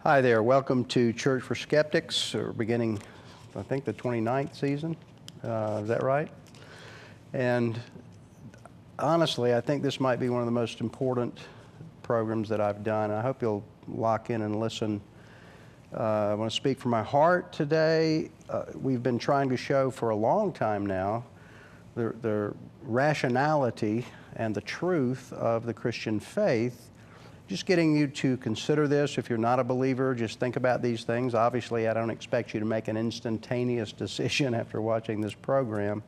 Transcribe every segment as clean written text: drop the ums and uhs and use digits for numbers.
Hi there, welcome to Church for Skeptics. We're beginning, I think, the 29th season. Is that right? And honestly, I think this might be one of the most important programs that I've done. I hope you'll lock in and listen. I want to speak from my heart today. We've been trying to show for a long time now the rationality and the truth of the Christian faith. Just getting you to consider this. If you're not a believer, just think about these things. Obviously, I don't expect you to make an instantaneous decision after watching this program.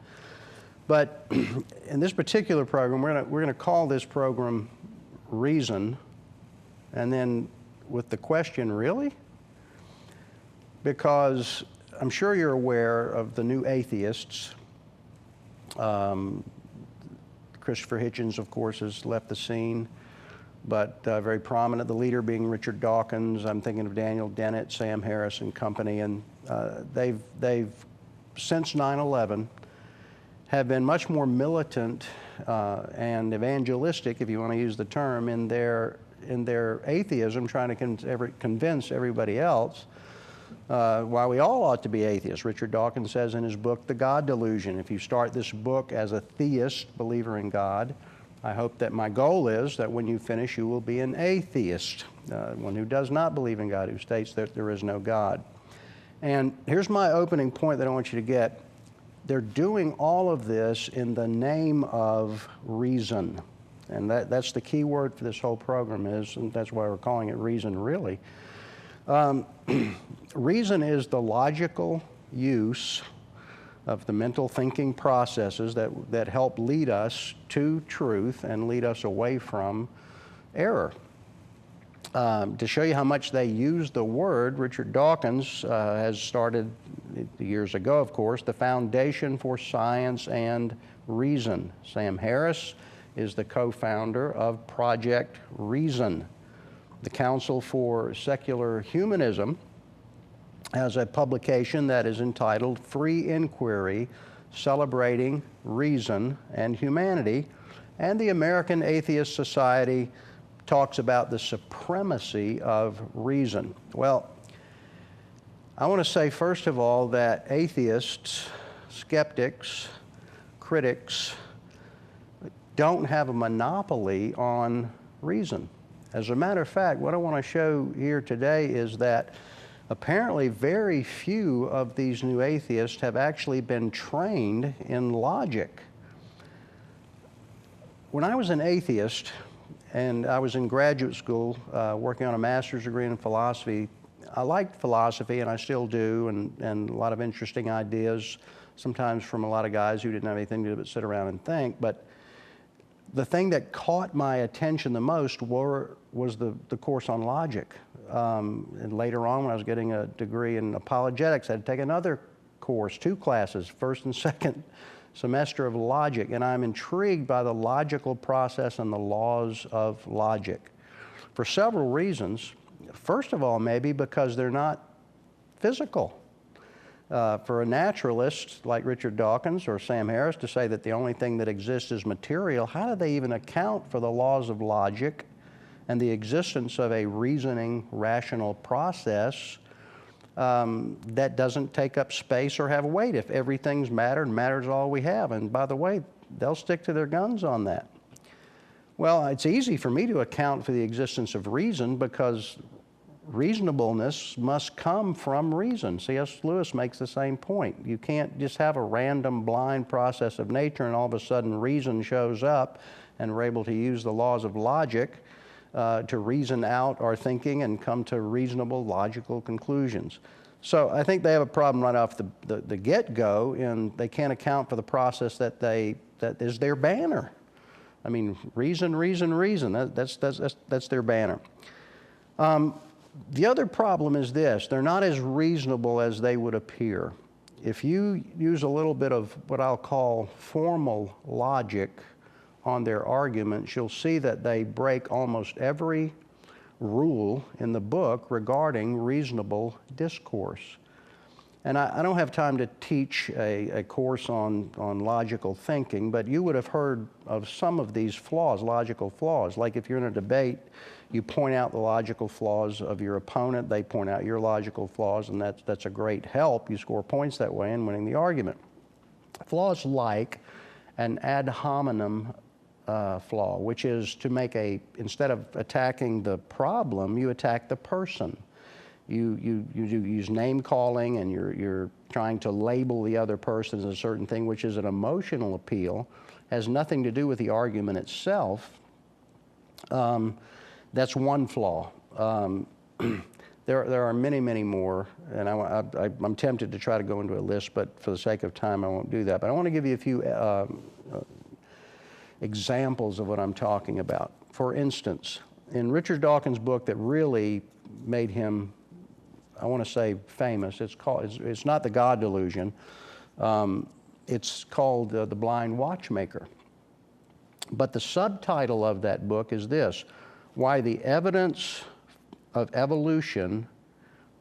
But in this particular program, we're going to call this program Reason, and then with the question, really? Because I'm sure you're aware of the New Atheists. Christopher Hitchens, of course, has left the scene, but very prominent, the leader being Richard Dawkins. I'm thinking of Daniel Dennett, Sam Harris and company, and they've since 9/11 have been much more militant and evangelistic, if you want to use the term, in their atheism, trying to convince everybody else why we all ought to be atheists. Richard Dawkins says in his book, The God Delusion, if you start this book as a theist, believer in God, I hope that my goal is that when you finish, you will be an atheist, one who does not believe in God, who states that there is no God. And here's my opening point that I want you to get. They're doing all of this in the name of reason. And that's the key word for this whole program is, and that's why we're calling it Reason, really. Reason is the logical use of the mental thinking processes that help lead us to truth and lead us away from error. To show you how much they use the word, Richard Dawkins has started years ago, of course, the Foundation for Science and Reason. Sam Harris is the co-founder of Project Reason. The Council for Secular Humanism has a publication that is entitled Free Inquiry, Celebrating Reason and Humanity, and the American Atheist Society talks about the supremacy of reason. Well, I want to say first of all that atheists, skeptics, critics don't have a monopoly on reason. As a matter of fact, what I want to show here today is that apparently very few of these new atheists have actually been trained in logic. When I was an atheist, and I was in graduate school working on a master's degree in philosophy, I liked philosophy, and I still do, and a lot of interesting ideas, sometimes from a lot of guys who didn't have anything to do but sit around and think. But the thing that caught my attention the most was the course on logic. And later on, when I was getting a degree in apologetics, I had to take another course, 2 classes, first and second semester of logic. And I'm intrigued by the logical process and the laws of logic for several reasons. First of all, maybe because they're not physical. For a naturalist like Richard Dawkins or Sam Harris to say that the only thing that exists is material, how do they even account for the laws of logic and the existence of a reasoning, rational process that doesn't take up space or have weight? If everything's matter and matter's all we have, and by the way, they'll stick to their guns on that. Well, it's easy for me to account for the existence of reason because reasonableness must come from reason. C.S. Lewis makes the same point. You can't just have a random blind process of nature and all of a sudden reason shows up and we're able to use the laws of logic to reason out our thinking and come to reasonable, logical conclusions. So I think they have a problem right off the get-go, and they can't account for the process that is their banner. I mean, reason, reason, reason. That's their banner. The other problem is this: they're not as reasonable as they would appear. If you use a little bit of what I'll call formal logic on their arguments, you'll see that they break almost every rule in the book regarding reasonable discourse. And I don't have time to teach a course on logical thinking, but you would have heard of some of these flaws, logical flaws. Like if you're in a debate, you point out the logical flaws of your opponent, they point out your logical flaws, and that's a great help. You score points that way in winning the argument. Flaws like an ad hominem flaw, which is to make instead of attacking the problem, you attack the person. You use name calling, and you're trying to label the other person as a certain thing, which is an emotional appeal, has nothing to do with the argument itself. That's one flaw. There are many, many more, and I'm tempted to try to go into a list, but for the sake of time, I won't do that. But I want to give you a few examples of what I'm talking about. For instance, in Richard Dawkins' book that really made him, I want to say, famous, it's not The God Delusion. It's called The Blind Watchmaker. But the subtitle of that book is this: Why the Evidence of Evolution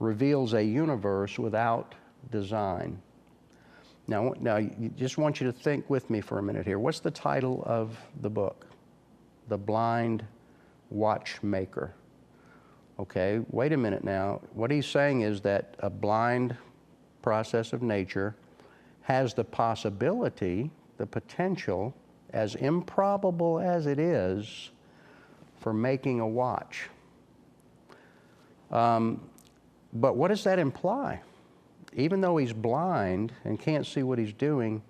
Reveals a Universe Without Design. Now, you just want you to think with me for a minute here. What's the title of the book? The Blind Watchmaker. Okay, wait a minute now. What he's saying is that a blind process of nature has the possibility, the potential, as improbable as it is, for making a watch. But what does that imply? Even though he's blind and can't see what he's doing,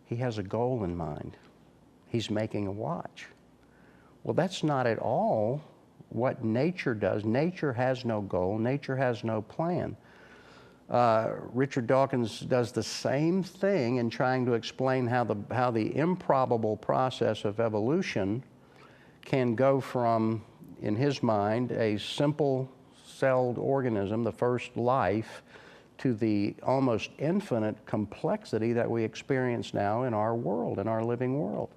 he has a goal in mind. He's making a watch. Well, that's not at all what nature does. Nature has no goal. Nature has no plan. Richard Dawkins does the same thing in trying to explain how the improbable process of evolution can go from, in his mind, a simple-celled organism, the first life, to the almost infinite complexity that we experience now in our world, in our living world.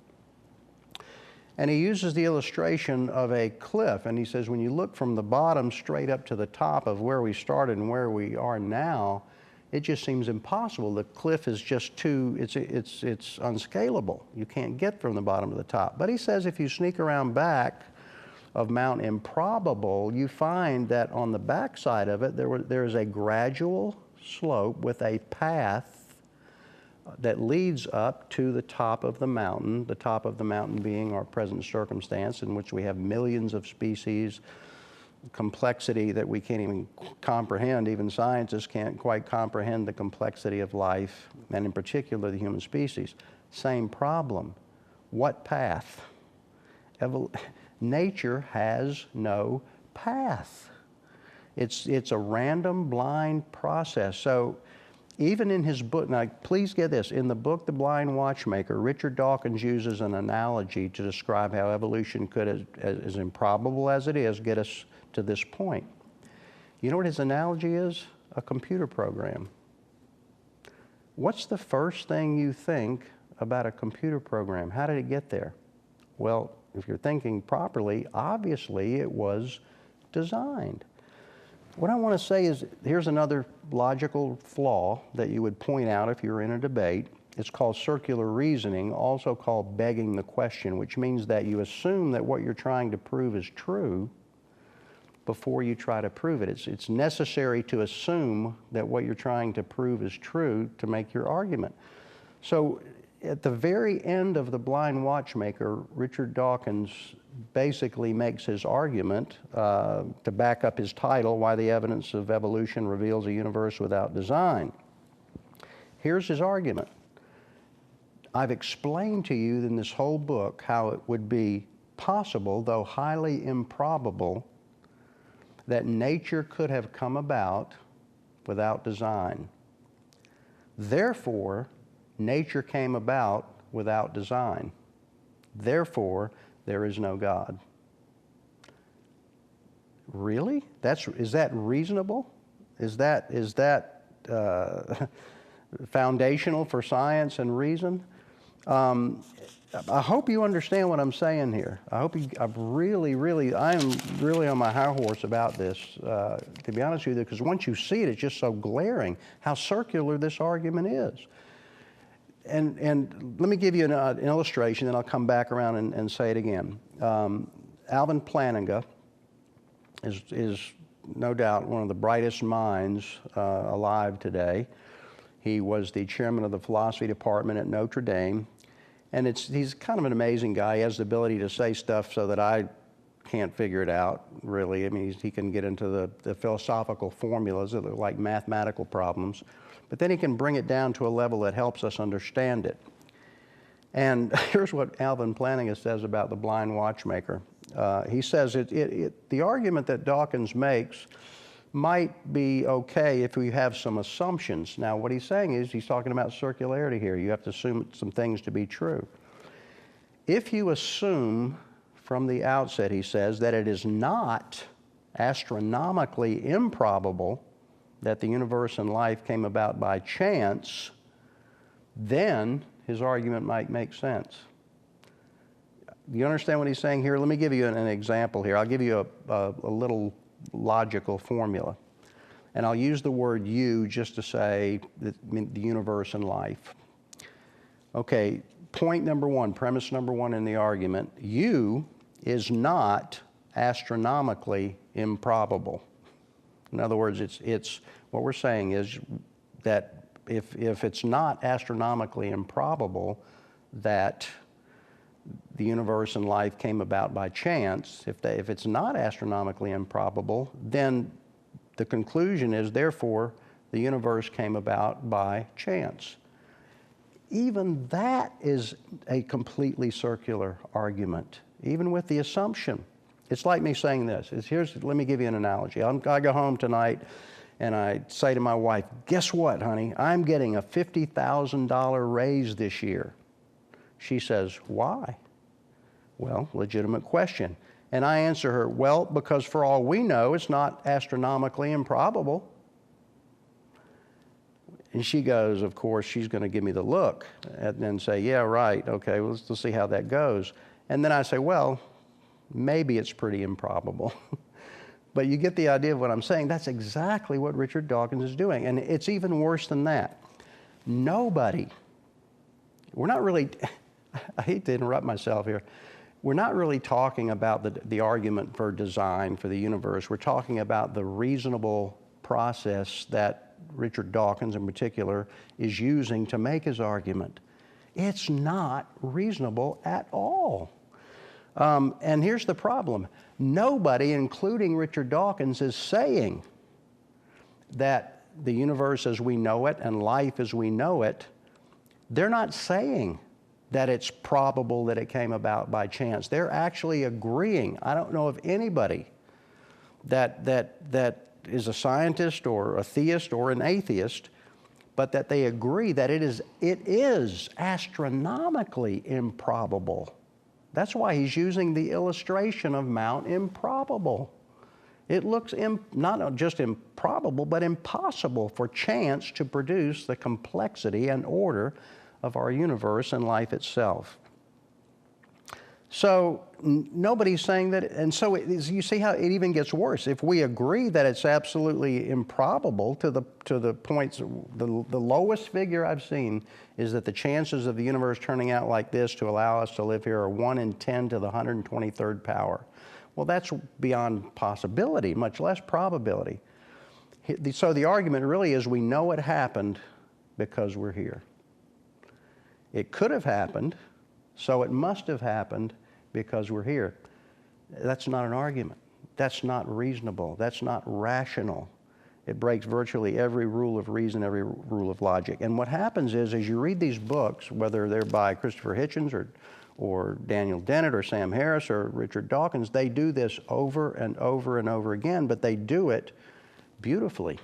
And he uses the illustration of a cliff, and he says when you look from the bottom straight up to the top of where we started and where we are now, it just seems impossible. The cliff is just it's unscalable. You can't get from the bottom to the top. But he says if you sneak around back of Mount Improbable, you find that on the backside of it, there is a gradual slope with a path that leads up to the top of the mountain being our present circumstance, in which we have millions of species, complexity that we can't even comprehend. Even scientists can't quite comprehend the complexity of life, and in particular the human species. Same problem. What path? Nature has no path. It's a random, blind process. So even in his book, now please get this, in the book The Blind Watchmaker, Richard Dawkins uses an analogy to describe how evolution could, as improbable as it is, get us to this point. You know what his analogy is? A computer program. What's the first thing you think about a computer program? How did it get there? Well, if you're thinking properly, obviously it was designed. What I want to say is, here's another logical flaw that you would point out if you were in a debate. It's called circular reasoning, also called begging the question, which means that you assume that what you're trying to prove is true before you try to prove it. It's necessary to assume that what you're trying to prove is true to make your argument. So at the very end of The Blind Watchmaker, Richard Dawkins basically makes his argument to back up his title, Why the Evidence of Evolution Reveals a Universe Without Design. Here's his argument. I've explained to you in this whole book how it would be possible, though highly improbable, that nature could have come about without design. Therefore, nature came about without design. Therefore, there is no God. Really? Is that reasonable? Is that foundational for science and reason? I hope you understand what I'm saying here. I'm really on my high horse about this, to be honest with you, because once you see it, it's just so glaring how circular this argument is. And let me give you an illustration, and I'll come back around and say it again. Alvin Plantinga is no doubt one of the brightest minds alive today. He was the chairman of the philosophy department at Notre Dame. And he's kind of an amazing guy. He has the ability to say stuff so that I can't figure it out, really. I mean, he can get into the philosophical formulas that are like mathematical problems, but then he can bring it down to a level that helps us understand it. And here's what Alvin Plantinga says about the blind watchmaker. He says the argument that Dawkins makes might be okay if we have some assumptions. Now, what he's saying is he's talking about circularity here. You have to assume some things to be true. If you assume from the outset, he says, that it is not astronomically improbable that the universe and life came about by chance, then his argument might make sense. You understand what he's saying here? Let me give you an example here. I'll give you a little logical formula. And I'll use the word you just to say the universe and life. Okay, point number one, premise number one in the argument, you is not astronomically improbable. In other words, it's what we're saying is that if it's not astronomically improbable that the universe and life came about by chance, if it's not astronomically improbable, then the conclusion is, therefore, the universe came about by chance. Even that is a completely circular argument, even with the assumption. It's like me saying this. Let me give you an analogy. I go home tonight and I say to my wife, guess what, honey? I'm getting a $50,000 raise this year. She says, why? Well, legitimate question. And I answer her, well, because for all we know, it's not astronomically improbable. And she goes, of course, she's going to give me the look and then say, yeah, right, okay, well, let's see how that goes. And then I say, well, maybe it's pretty improbable. But you get the idea of what I'm saying. That's exactly what Richard Dawkins is doing. And it's even worse than that. Nobody, we're not really, I hate to interrupt myself here, we're not really talking about the argument for design for the universe. We're talking about the reasonable process that Richard Dawkins in particular is using to make his argument. It's not reasonable at all. And here's the problem. Nobody, including Richard Dawkins, is saying that the universe as we know it and life as we know it, they're not saying that it's probable that it came about by chance. They're actually agreeing. I don't know of anybody that is a scientist or a theist or an atheist, but that they agree that it is astronomically improbable. That's why he's using the illustration of Mount Improbable. It looks not just improbable, but impossible for chance to produce the complexity and order of our universe and life itself. So nobody's saying that, and so you see how it even gets worse. If we agree that it's absolutely improbable to the points, the lowest figure I've seen is that the chances of the universe turning out like this to allow us to live here are 1 in 10 to the 123rd power. Well, that's beyond possibility, much less probability. So the argument really is we know it happened because we're here. It could have happened, so it must have happened because we're here. That's not an argument. That's not reasonable. That's not rational. It breaks virtually every rule of reason, every rule of logic. And what happens is, as you read these books, whether they're by Christopher Hitchens or Daniel Dennett or Sam Harris or Richard Dawkins, they do this over and over and over again, but they do it beautifully.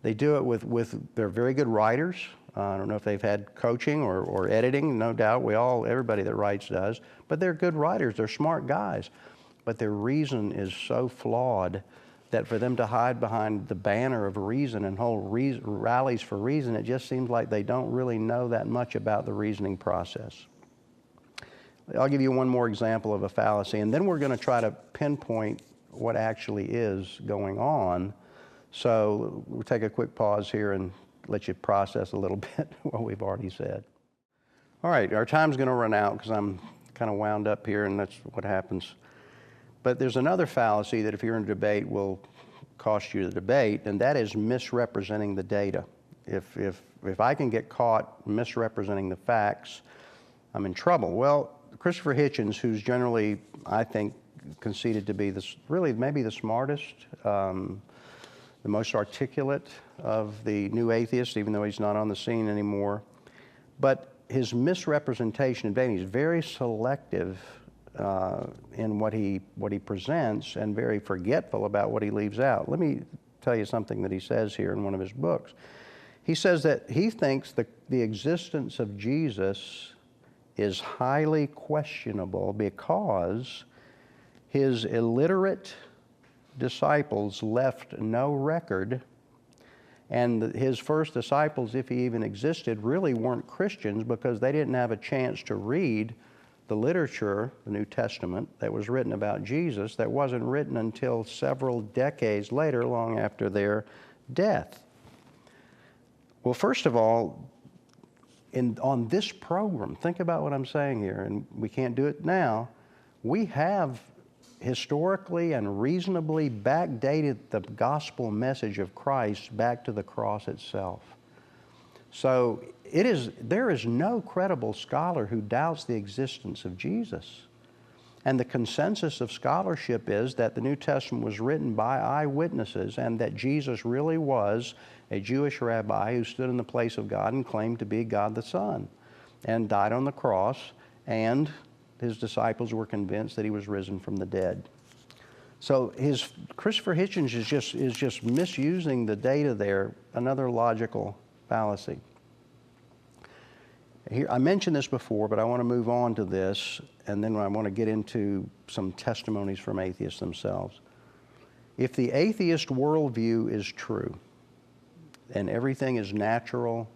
They do it they're very good writers. I don't know if they've had coaching or editing, no doubt. Everybody that writes does. But they're good writers. They're smart guys. But their reason is so flawed that for them to hide behind the banner of reason and hold rallies for reason, it just seems like they don't really know that much about the reasoning process. I'll give you one more example of a fallacy, and then we're going to try to pinpoint what actually is going on. So we'll take a quick pause here and let you process a little bit what we've already said. All right, our time's going to run out because I'm kind of wound up here, and that's what happens. But there's another fallacy that if you're in a debate will cost you the debate, and that is misrepresenting the data. If I can get caught misrepresenting the facts, I'm in trouble. Well, Christopher Hitchens, who's generally, I think, conceded to be really maybe the smartest, the most articulate of the new atheists, even though he's not on the scene anymore. But his misrepresentation, he's very selective in what he presents and very forgetful about what he leaves out. Let me tell you something that he says here in one of his books. He says that he thinks the existence of Jesus is highly questionable because his illiterate disciples left no record, and his first disciples, if he even existed, really weren't Christians because they didn't have a chance to read the literature, the New Testament, that was written about Jesus, that wasn't written until several decades later, long after their death. Well, first of all, on this program, think about what I'm saying here, and we can't do it now. We have historically and reasonably backdated the gospel message of Christ back to the cross itself. So there is no credible scholar who doubts the existence of Jesus. And the consensus of scholarship is that the New Testament was written by eyewitnesses and that Jesus really was a Jewish rabbi who stood in the place of God and claimed to be God the Son and died on the cross, and his disciples were convinced that he was risen from the dead. So Christopher Hitchens is just misusing the data there, another logical fallacy. Here, I mentioned this before, but I want to move on to this, and then I want to get into some testimonies from atheists themselves. If the atheist worldview is true, and everything is natural,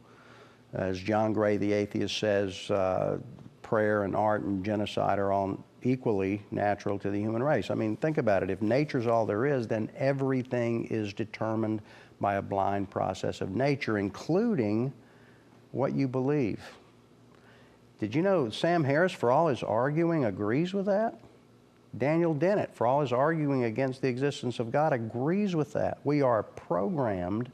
as John Gray, the atheist, says, prayer and art and genocide are all equally natural to the human race. I mean, think about it. If nature's all there is, then everything is determined by a blind process of nature, including what you believe. Did you know Sam Harris, for all his arguing, agrees with that? Daniel Dennett, for all his arguing against the existence of God, agrees with that. We are programmed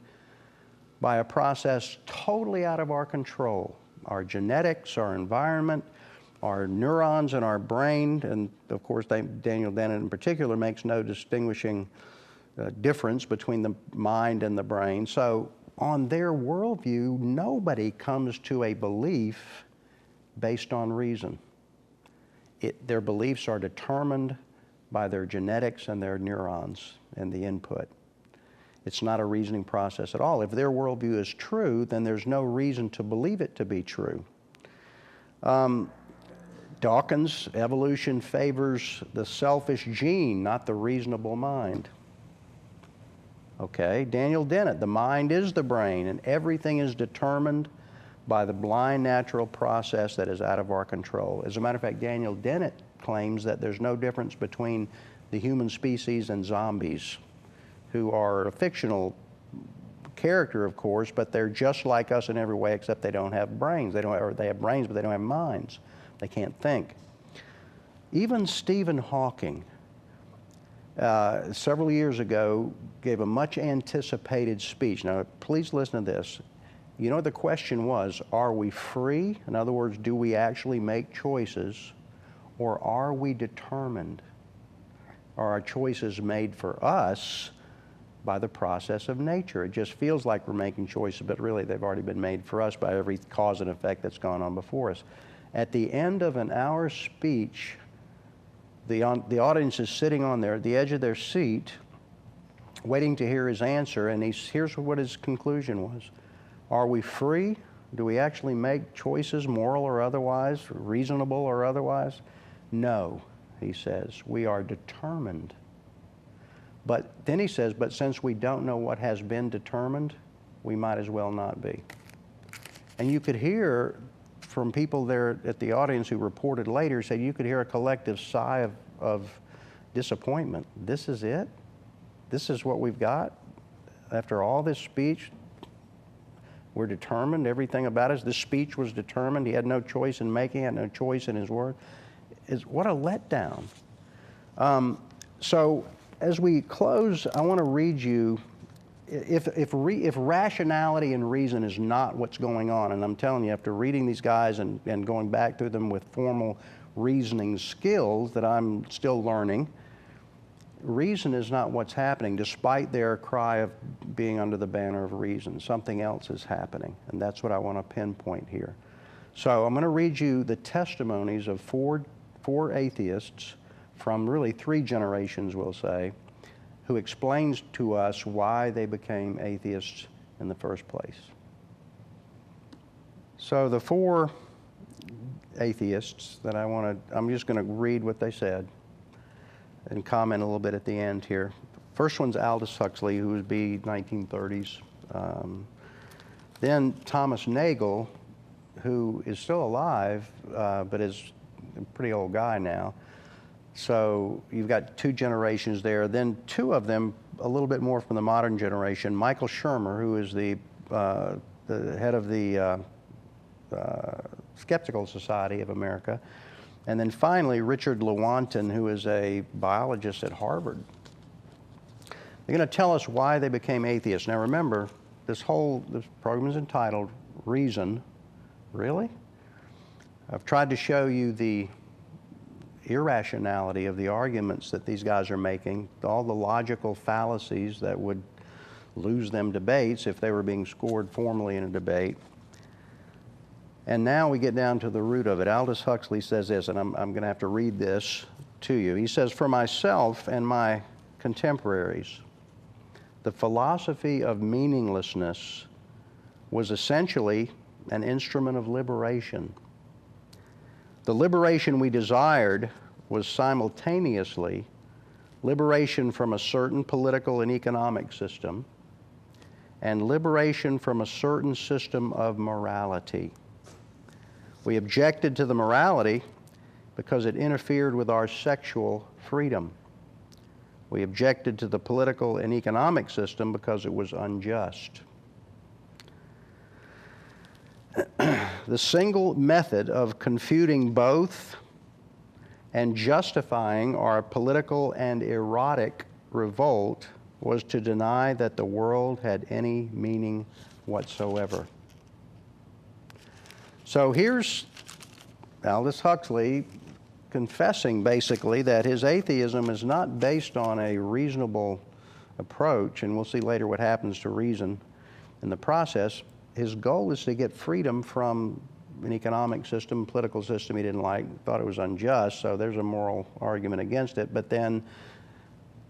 by a process totally out of our control. Our genetics, our environment, our neurons in our brain, and of course Daniel Dennett in particular makes no distinguishing difference between the mind and the brain. So on their worldview, nobody comes to a belief based on reason. Their beliefs are determined by their genetics and their neurons and the input. It's not a reasoning process at all. If their worldview is true, then there's no reason to believe it to be true. Dawkins, evolution favors the selfish gene, not the reasonable mind. Okay, Daniel Dennett, the mind is the brain, and everything is determined by the blind natural process that is out of our control. As a matter of fact, Daniel Dennett claims that there's no difference between the human species and zombies, who are a fictional character, of course, but they're just like us in every way except they don't have brains. Or they have brains, but they don't have minds. They can't think. Even Stephen Hawking, several years ago, gave a much anticipated speech. Now, please listen to this. You know what the question was? Are we free? In other words, do we actually make choices, or are we determined? Are our choices made for us by the process of nature? It just feels like we're making choices, but really they've already been made for us by every cause and effect that's gone on before us. At the end of an hour's speech, the audience is sitting on the edge of their seat, waiting to hear his answer, and here's what his conclusion was. Are we free? Do we actually make choices, moral or otherwise, reasonable or otherwise? No, he says. We are determined. But then he says, but since we don't know what has been determined, we might as well not be. And you could hear from people there at the audience who reported later, said you could hear a collective sigh of disappointment. This is it? This is what we've got? After all this speech, we're determined, everything about us. This speech was determined. He had no choice in making it, no choice in his word. What a letdown. So as we close, I want to read you, if rationality and reason is not what's going on, and I'm telling you, after reading these guys and going back through them with formal reasoning skills that I'm still learning, reason is not what's happening, despite their cry of being under the banner of reason. Something else is happening, and that's what I want to pinpoint here. So I'm going to read you the testimonies of four atheists from really 3 generations, we'll say, who explains to us why they became atheists in the first place. So the 4 atheists that I'm just going to read what they said and comment a little bit at the end here. First one's Aldous Huxley, who would be 1930s. Then Thomas Nagel, who is still alive, but is a pretty old guy now. So you've got 2 generations there. Then 2 of them, a little bit more from the modern generation. Michael Shermer, who is the head of the Skeptical Society of America. And then finally, Richard Lewontin, who is a biologist at Harvard. They're going to tell us why they became atheists. Now remember, this program is entitled Reason. Really? I've tried to show you the irrationality of the arguments that these guys are making, all the logical fallacies that would lose them debates if they were being scored formally in a debate. And now we get down to the root of it. Aldous Huxley says this, and I'm going to have to read this to you. He says, "For myself and my contemporaries, the philosophy of meaninglessness was essentially an instrument of liberation. The liberation we desired was simultaneously liberation from a certain political and economic system and liberation from a certain system of morality. We objected to the morality because it interfered with our sexual freedom. We objected to the political and economic system because it was unjust. The single method of confuting both and justifying our political and erotic revolt was to deny that the world had any meaning whatsoever." So here's Aldous Huxley confessing basically that his atheism is not based on a reasonable approach, and we'll see later what happens to reason in the process. His goal is to get freedom from an economic system, political system he didn't like, thought it was unjust, so there's a moral argument against it. But then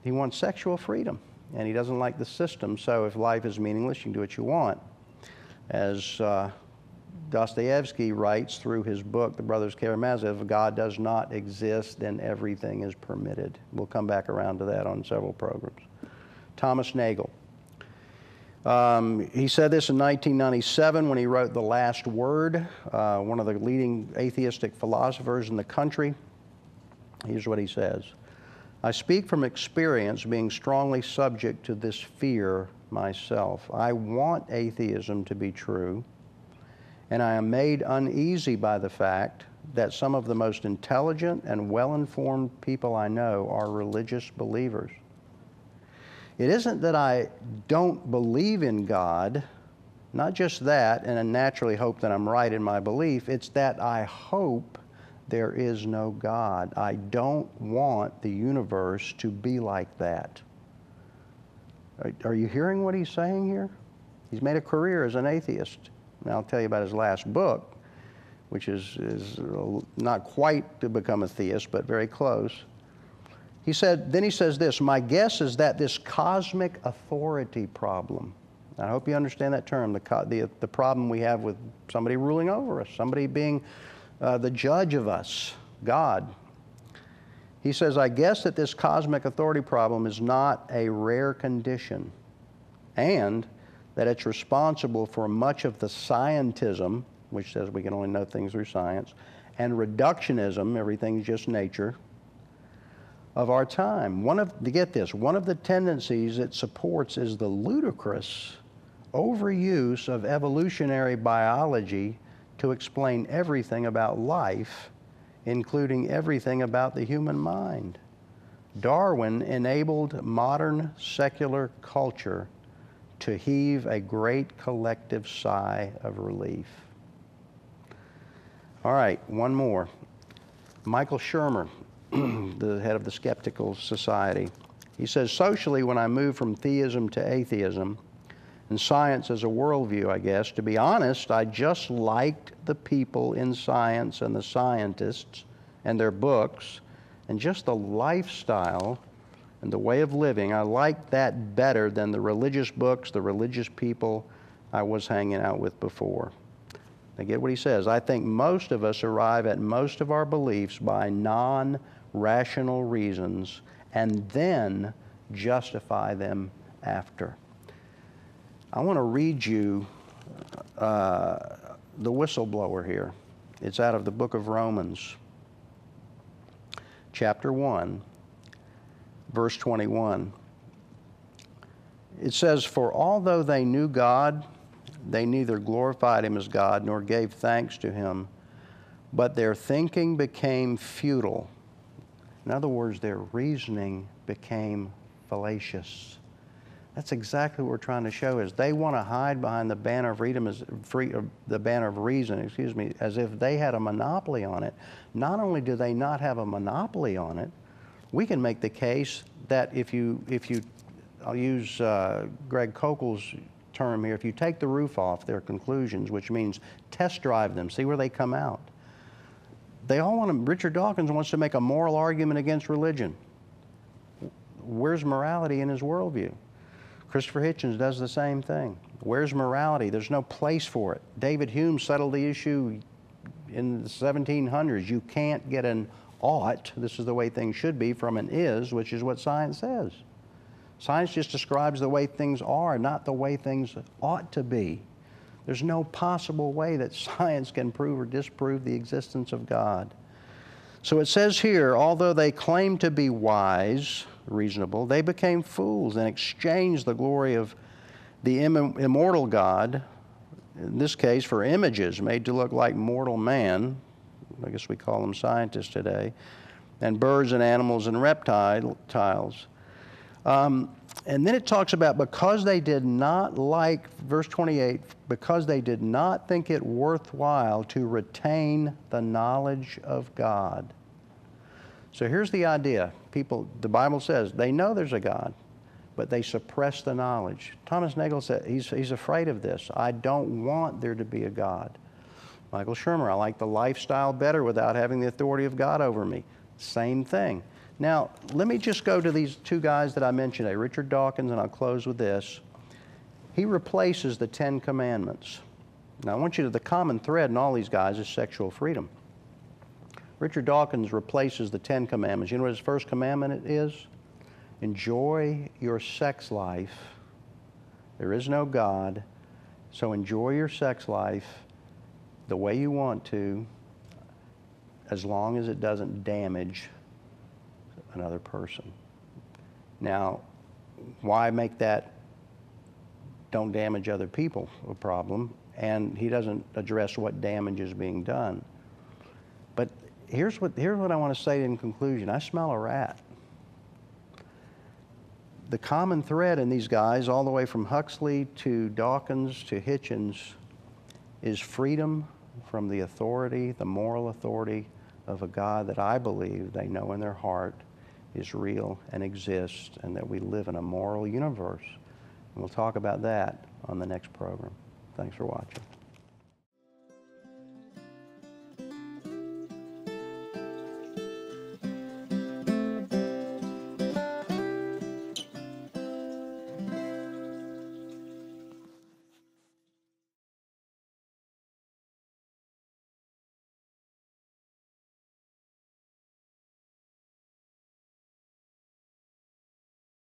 he wants sexual freedom, and he doesn't like the system, so if life is meaningless, you can do what you want. As Dostoevsky writes through his book, The Brothers Karamazov, God does not exist, then everything is permitted. We'll come back around to that on several programs. Thomas Nagel. He said this in 1997 when he wrote The Last Word, one of the leading atheistic philosophers in the country. Here's what he says: "I speak from experience, being strongly subject to this fear myself. I want atheism to be true, and I am made uneasy by the fact that some of the most intelligent and well-informed people I know are religious believers. It isn't that I don't believe in God, not just that, and I naturally hope that I'm right in my belief, it's that I hope there is no God. I don't want the universe to be like that." Are you hearing what he's saying here? He's made a career as an atheist. And I'll tell you about his last book, which is not quite to become a theist, but very close. Then he says this: "My guess is that this cosmic authority problem," I hope you understand that term, the problem we have with somebody ruling over us, somebody being the judge of us, God. He says, "I guess that this cosmic authority problem is not a rare condition, and that it's responsible for much of the scientism which says we can only know things through science, and reductionism, everything's just nature, of our time. Get this, one of the tendencies it supports is the ludicrous overuse of evolutionary biology to explain everything about life, including everything about the human mind. Darwin enabled modern secular culture to heave a great collective sigh of relief. All right, one more. Michael Shermer, the head of the Skeptical Society. He says, socially, when I moved from theism to atheism, and science as a worldview, I guess, to be honest, I just liked the people in science and the scientists and their books, and just the lifestyle and the way of living. I liked that better than the religious books, the religious people I was hanging out with before. Now get what he says. I think most of us arrive at most of our beliefs by non-rational reasons and then justify them after. I want to read you the whistleblower here. It's out of the book of Romans, chapter 1, verse 21. It says, "For although they knew God, they neither glorified him as God nor gave thanks to him, but their thinking became futile." In other words, their reasoning became fallacious. That's exactly what we're trying to show, is they want to hide behind the banner of freedom, the banner of reason, as if they had a monopoly on it. Not only do they not have a monopoly on it, we can make the case that if you I'll use Greg Kokel's term here, if you take the roof off their conclusions, which means test drive them, see where they come out. They all want to, Richard Dawkins wants to make a moral argument against religion. Where's morality in his worldview? Christopher Hitchens does the same thing. Where's morality? There's no place for it. David Hume settled the issue in the 1700s. You can't get an ought, this is the way things should be, from an is, which is what science says. Science just describes the way things are, not the way things ought to be. There's no possible way that science can prove or disprove the existence of God. So it says here, although they claimed to be wise, reasonable, they became fools and exchanged the glory of the immortal God, in this case for images made to look like mortal man, I guess we call them scientists today, and birds and animals and reptiles. And then it talks about because they did not like, verse 28, because they did not think it worthwhile to retain the knowledge of God. So here's the idea. People, the Bible says, they know there's a God, but they suppress the knowledge. Thomas Nagel said he's afraid of this. I don't want there to be a God. Michael Shermer, I like the lifestyle better without having the authority of God over me. Same thing. Now, let me just go to these two guys that I mentioned today, Richard Dawkins, and I'll close with this. He replaces the 10 Commandments. Now, I want you to, the common thread in all these guys is sexual freedom. Richard Dawkins replaces the 10 Commandments. You know what his first commandment is? Enjoy your sex life. There is no God, so enjoy your sex life the way you want to, as long as it doesn't damage another person. Now, why make that don't damage other people a problem? And he doesn't address what damage is being done. But here's what I want to say in conclusion. I smell a rat. The common thread in these guys, all the way from Huxley to Dawkins to Hitchens, is freedom from the authority, the moral authority of a God that I believe they know in their heart is real and exists, and that we live in a moral universe. And we'll talk about that on the next program. Thanks for watching.